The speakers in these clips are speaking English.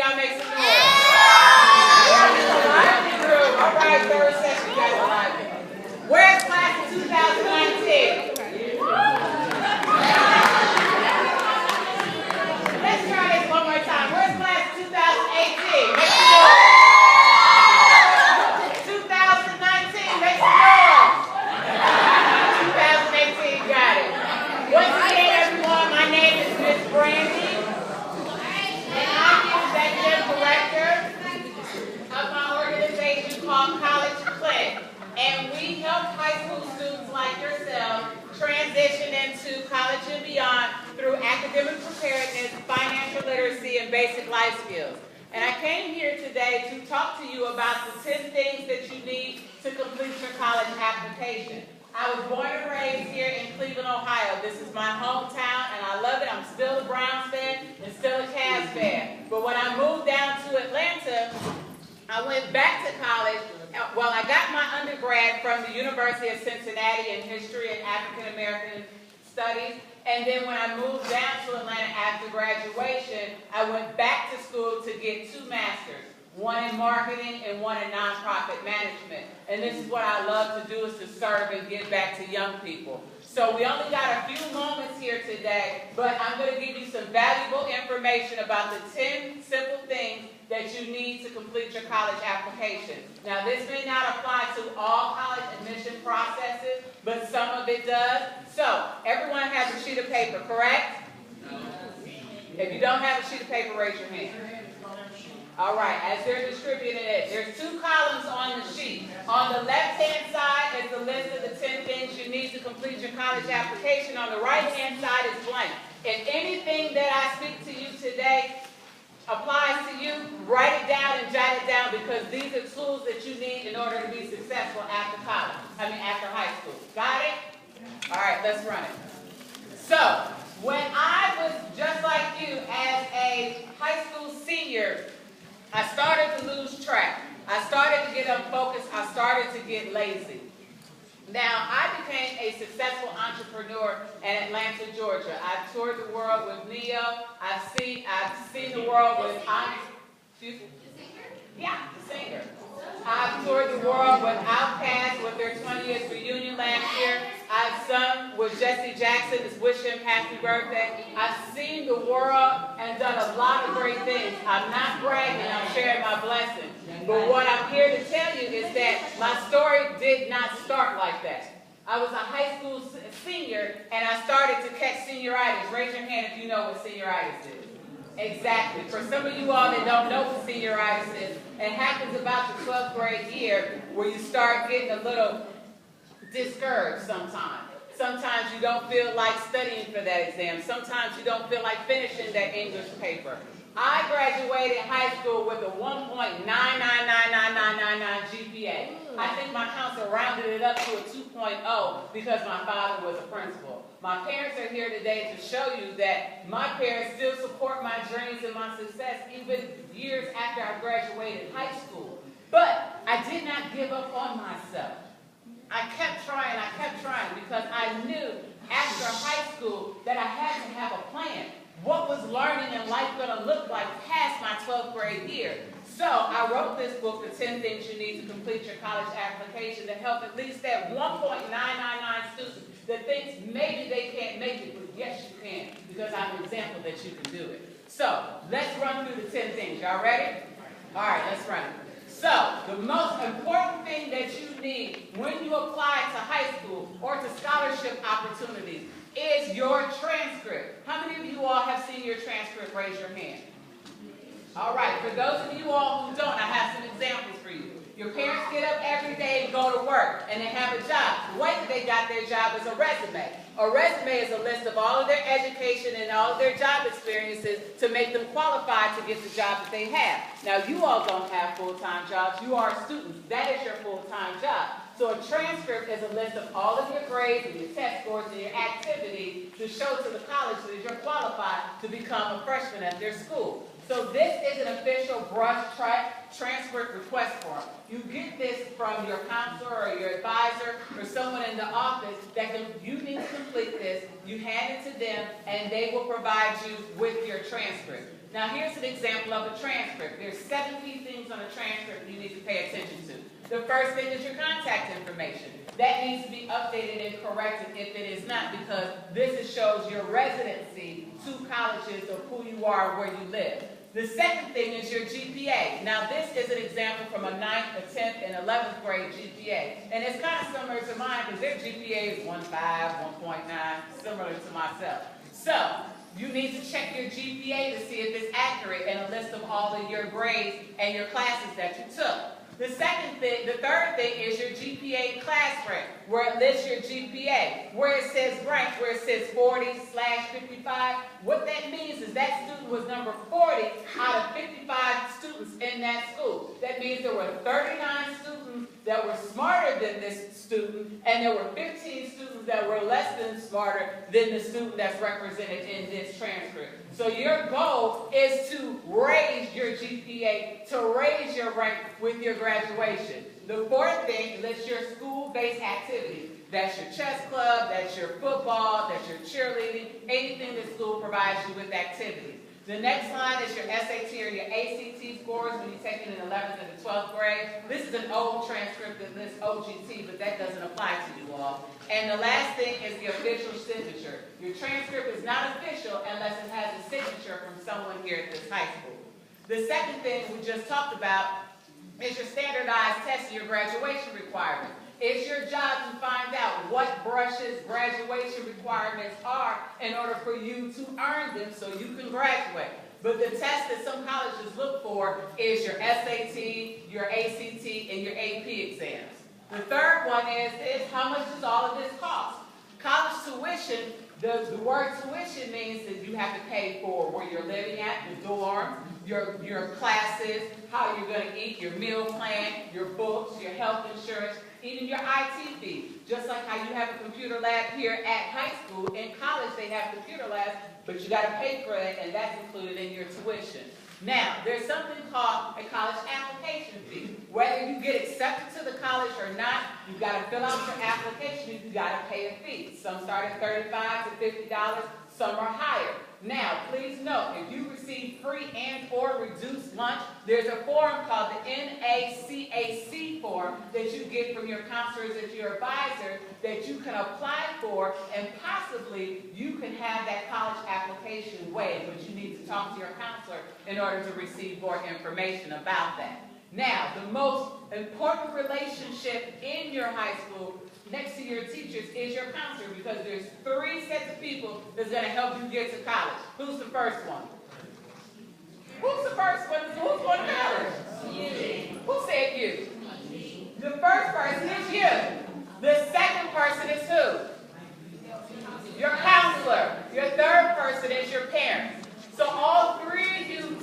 y'all make some noise? Lively group. All right, third session, you guys are lively. Where's class of 2019? Let's try this one more time. Where's class of 2018? Make some noise. 2019, make some noise. 2018, got it. Once again, everyone, my name is Miss Brandy, and I'm the executive director of my organization called College Click. And we help high school students like yourself transition into college and beyond through academic preparedness, financial literacy, and basic life skills. And I came here today to talk to you about the 10 things that you need to complete your college application. I was born and raised here in Cleveland, Ohio. This is my hometown, and I love it. I'm still a Browns fan and still a Cavs fan. But when I moved down to Atlanta, I went back to college. Well, I got my undergrad from the University of Cincinnati in History and African American Studies. And then when I moved down to Atlanta after graduation, I went back to school to get 2 masters, one in marketing and one in nonprofit management. And this is what I love to do, is to serve and give back to young people. So we only got a few moments here today, but I'm going to give you some valuable information about the 10 simple things that you need to complete your college application. Now, this may not apply to all college admission processes, but some of it does. So, everyone has a sheet of paper, correct? No. If you don't have a sheet of paper, raise your hand. All right, as they're distributing it, there's 2 columns on the sheet. On the left-hand side is the list of the 10 things you need to complete your college application. On the right-hand side is blank. If anything that I speak to you today applies to you, write it down and jot it down, because these are tools that you need in order to be successful after after high school. Got it? All right, let's run it. So, when I was just like you as a high school senior, I started to lose track. I started to get unfocused. I started to get lazy. Now, I became a successful entrepreneur in Atlanta, Georgia. I've toured the world with Neo. I've seen the world with excuse me? Yeah, the singer. I've toured the world with Outkast with their 20th reunion last year. I've sung with Jesse Jackson, just wish him happy birthday. I've seen the world and done a lot of great things. I'm not bragging, I'm sharing my blessings. But what I'm here to tell you is that my story did not start like that. I was a high school senior, and I started to catch senioritis. Raise your hand if you know what senioritis is. Exactly. For some of you all that don't know what senioritis is, it happens about the 12th grade year, where you start getting a little discouraged sometimes. Sometimes you don't feel like studying for that exam. Sometimes you don't feel like finishing that English paper. I graduated high school with a 1.9999999 GPA. I think my counselor rounded it up to a 2.0 because my father was a principal. My parents are here today to show you that my parents still support my dreams and my success even years after I graduated high school. But I did not give up on myself. I kept trying because I knew after high school that I had to have a plan. What was learning in life going to look like past my 12th grade year? So I wrote this book, The 10 Things You Need to Complete Your College Application, to help at least that 1.999 students that thinks maybe they can't make it, but yes you can, because I'm an example that you can do it. So let's run through the 10 things. Y'all ready? All right, let's run it. So, the most important thing that you need when you apply to high school or to scholarship opportunities is your transcript. How many of you all have seen your transcript? Raise your hand. All right, for those of you all who don't, I have some examples for you. Your parents get up every day and go to work, and they have a job. The way that they got their job is a resume. A resume is a list of all of their education and all of their job experiences to make them qualified to get the job that they have. Now, you all don't have full-time jobs. You are students. That is your full-time job. So a transcript is a list of all of your grades and your test scores and your activities to show to the college that you're qualified to become a freshman at their school. So this is an official brush transcript request form. You get this from your counselor or your advisor or someone in the office that you need to complete this. You hand it to them, and they will provide you with your transcript. Now here's an example of a transcript. There's 7 key things on a transcript you need to pay attention to. The first thing is your contact information. That needs to be updated and corrected if it is not, because this shows your residency to colleges of who you are, where you live. The second thing is your GPA. Now this is an example from a 9th, a 10th, and 11th grade GPA. And it's kind of similar to mine because their GPA is 1.5, 1.9, similar to myself. So you need to check your GPA to see if it's accurate and a list of all of your grades and your classes that you took. The third thing is your GPA class rank, where it lists your GPA. Where it says rank, where it says 40/55, what that means is that student was number 40 out of 55 students in that school. That means there were 39 students that were smarter than this student, and there were 15 students that were less than smarter than the student that's represented in this transcript. So your goal is to raise your GPA, to raise your rank with your graduation. The fourth thing lists your school-based activities. That's your chess club, that's your football, that's your cheerleading, anything that school provides you with activities. The next line is your SAT or your ACT scores when you take it in 11th and the 12th grade. This is an old transcript that lists OGT, but that doesn't apply to you all. And the last thing is the official signature. Your transcript is not official unless it has a signature from someone here at this high school. The second thing we just talked about is your standardized test and your graduation requirements. It's your job to find out what Brush's graduation requirements are in order for you to earn them so you can graduate. But the test that some colleges look for is your SAT, your ACT, and your AP exams. The third one is how much does all of this cost? College tuition, the word tuition means that you have to pay for where you're living at, the dorm, your classes, how you're going to eat, your meal plan, your books, your health insurance, even your IT fee. Just like how you have a computer lab here at high school, in college they have computer labs, but you got to pay for it, and that's included in your tuition. Now, there's something called a college application fee. Whether you get accepted to the college or not, you've got to fill out your application, you've got to pay a fee. Some start at $35 to $50, some are higher. Now, please note, if you receive free and or reduced lunch, there's a form called the NACAC form that you get from your counselors as your advisor that you can apply for, and possibly you can have that college application waived, but you need to talk to your counselor in order to receive more information about that. Now, the most important relationship in your high school next to your teachers is your counselor, because there's 3 sets of people that's going to help you get to college. Who's the first one? Who's the first one? Who's going to college? You. Who said you? The first person is you. The second person is who? Your counselor. Your third person is your parents. So all 3 of you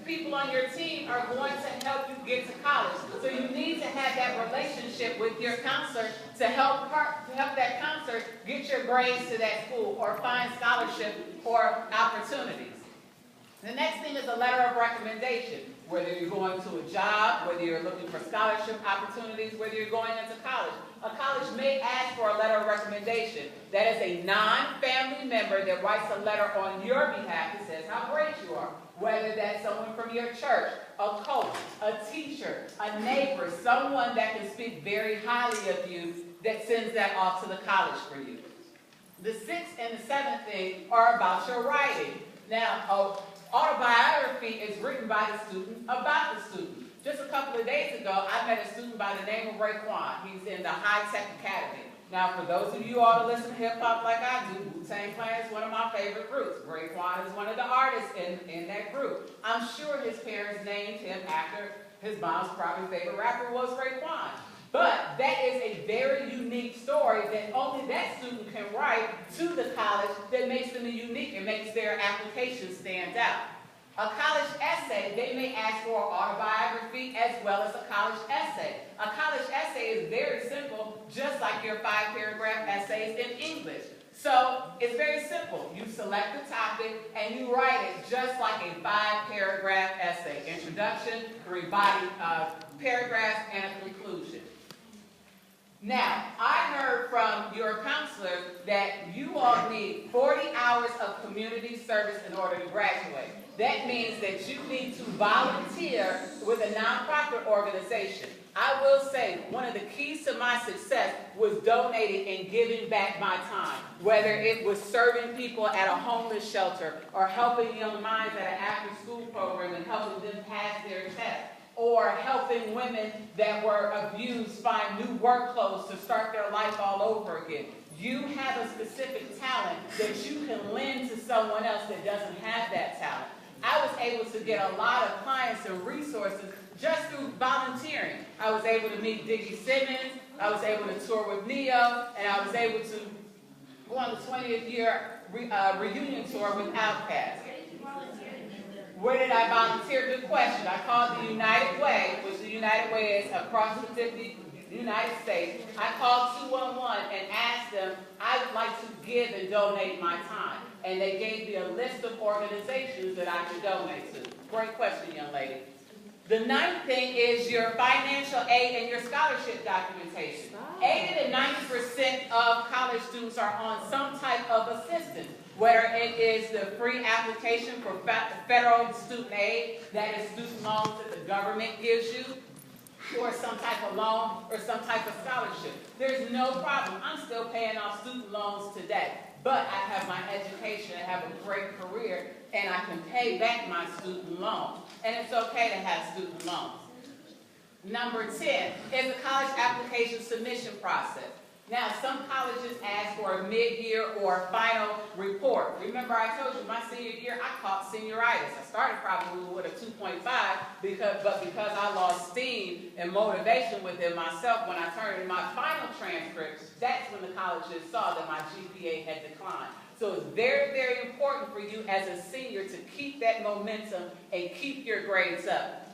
people on your team are going to help you get to college. So you need to have that relationship with your counselor to help that counselor get your grades to that school or find scholarship or opportunities. The next thing is a letter of recommendation. Whether you're going to a job, whether you're looking for scholarship opportunities, whether you're going into college. A college may ask for a letter of recommendation. That is a non-family member that writes a letter on your behalf that says how great you are. Whether that's someone from your church, a coach, a teacher, a neighbor, someone that can speak very highly of you that sends that off to the college for you. The 6th and the 7th thing are about your writing. Now, autobiography is written by the student about the student. Just a couple of days ago, I met a student by the name of Raekwon. He's in the High Tech Academy. Now, for those of you all that listen to hip-hop like I do, Wu-Tang Clan is one of my favorite groups. Raekwon is one of the artists in that group. I'm sure his parents named him after his mom's probably favorite rapper was Raekwon. But that is a very unique story that only that student can write to the college that makes them unique and makes their application stand out. A college essay, they may ask for an autobiography as well as a college essay. A college essay is very simple, just like your 5-paragraph essays in English. So it's very simple. You select the topic and you write it just like a 5-paragraph essay. Introduction, 3 body paragraphs, and a conclusion. Now, I heard from your counselor that you all need 40 hours of community service in order to graduate. that means that you need to volunteer with a nonprofit organization. I will say one of the keys to my success was donating and giving back my time, whether it was serving people at a homeless shelter or helping young minds at an after-school program and helping them pass their tests, or helping women that were abused find new work clothes to start their life all over again. You have a specific talent that you can lend to someone else that doesn't have that talent. I was able to get a lot of clients and resources just through volunteering. I was able to meet Diggy Simmons, I was able to tour with Neo, and I was able to go on the 20th year reunion tour with Outkast. Where did I volunteer? Good question. I called the United Way, which the United Way is across the 50 United States. I called 211 and asked them, I would like to give and donate my time. And they gave me a list of organizations that I could donate to. Great question, young lady. The ninth thing is your financial aid and your scholarship documentation. 80 to 90% of college students are on some type of assistance, whether it is the free application for federal student aid, that is student loans that the government gives you, or some type of loan or some type of scholarship. There's no problem. I'm still paying off student loans today, but I have my education, I have a great career, and I can pay back my student loans. And it's okay to have student loans. Number 10 is the college application submission process. Now, some colleges ask for a mid-year or final report. Remember, I told you my senior year, I caught senioritis. I started probably with a 2.5, but because I lost steam and motivation within myself when I turned in my final transcript, that's when the colleges saw that my GPA had declined. So it's very, very important for you as a senior to keep that momentum and keep your grades up.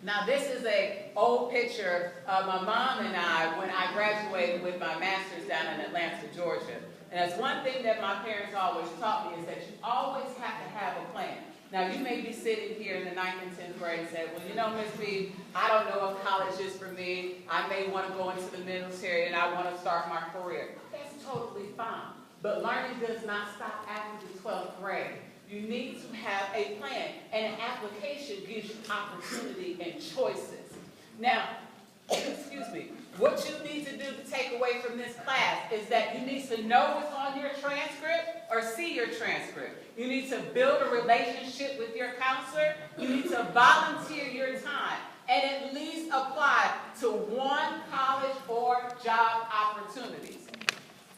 Now, this is an old picture of my mom and I when I graduated with my master's down in Atlanta, Georgia. And that's one thing that my parents always taught me, is that you always have to have a plan. Now, you may be sitting here in the 9th and 10th grade and say, well, you know, Miss B, I don't know if college is for me. I may want to go into the military and I want to start my career. That's totally fine. But learning does not stop after the 12th grade. You need to have a plan, and an application gives you opportunity and choices. Now, excuse me, what you need to do to take away from this class is that you need to know what's on your transcript or see your transcript. You need to build a relationship with your counselor. You need to volunteer your time and at least apply to one college or job opportunities.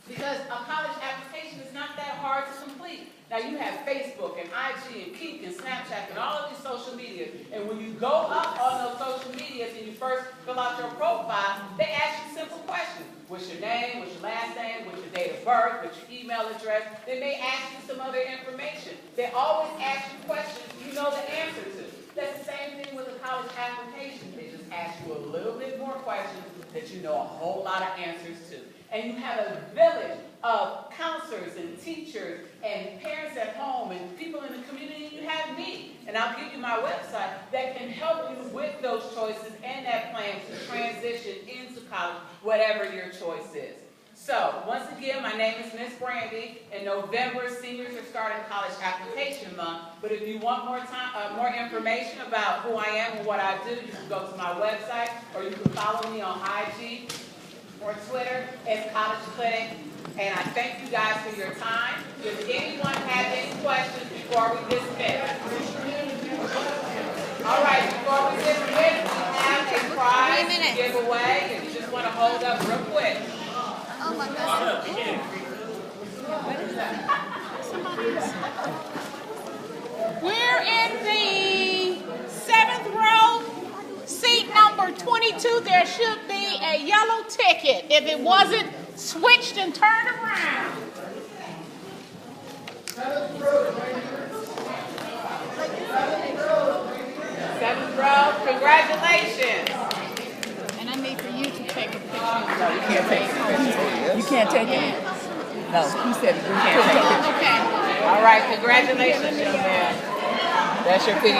Because a college application is not that hard to complete. Now, you have Facebook and IG and Kik and Snapchat and all of these social media. And when you go up on those social medias and you first fill out your profile, they ask you simple questions. What's your name? What's your last name? What's your date of birth? What's your email address? They may ask you some other information. They always ask you questions you know the answer to. That's the same thing with a college application. They just ask you a little bit more questions that you know a whole lot of answers to. And you have a village of counselors and teachers and parents at home and people in the community. You have me, and I'll give you my website that can help you with those choices and that plan to transition into college, whatever your choice is. So, once again, my name is Miss Brandy. In November, seniors are starting College Application Month. But if you want more information about who I am and what I do, you can go to my website, or you can follow me on IG or Twitter as College Clinic. And I thank you guys for your time. Does anyone have any questions before we dismiss? All right, before we dismiss, we have a prize to give away. If you just want to hold up real quick. Oh my God. We're in the 7th row, seat number 22. There should be a yellow ticket. If it wasn't switched and turned around. 7th row, congratulations. And I need for you to take a picture. No, you can't take it. You can't take it. No, he said you can't take it. Okay. All right, congratulations, young man. That's your piggy.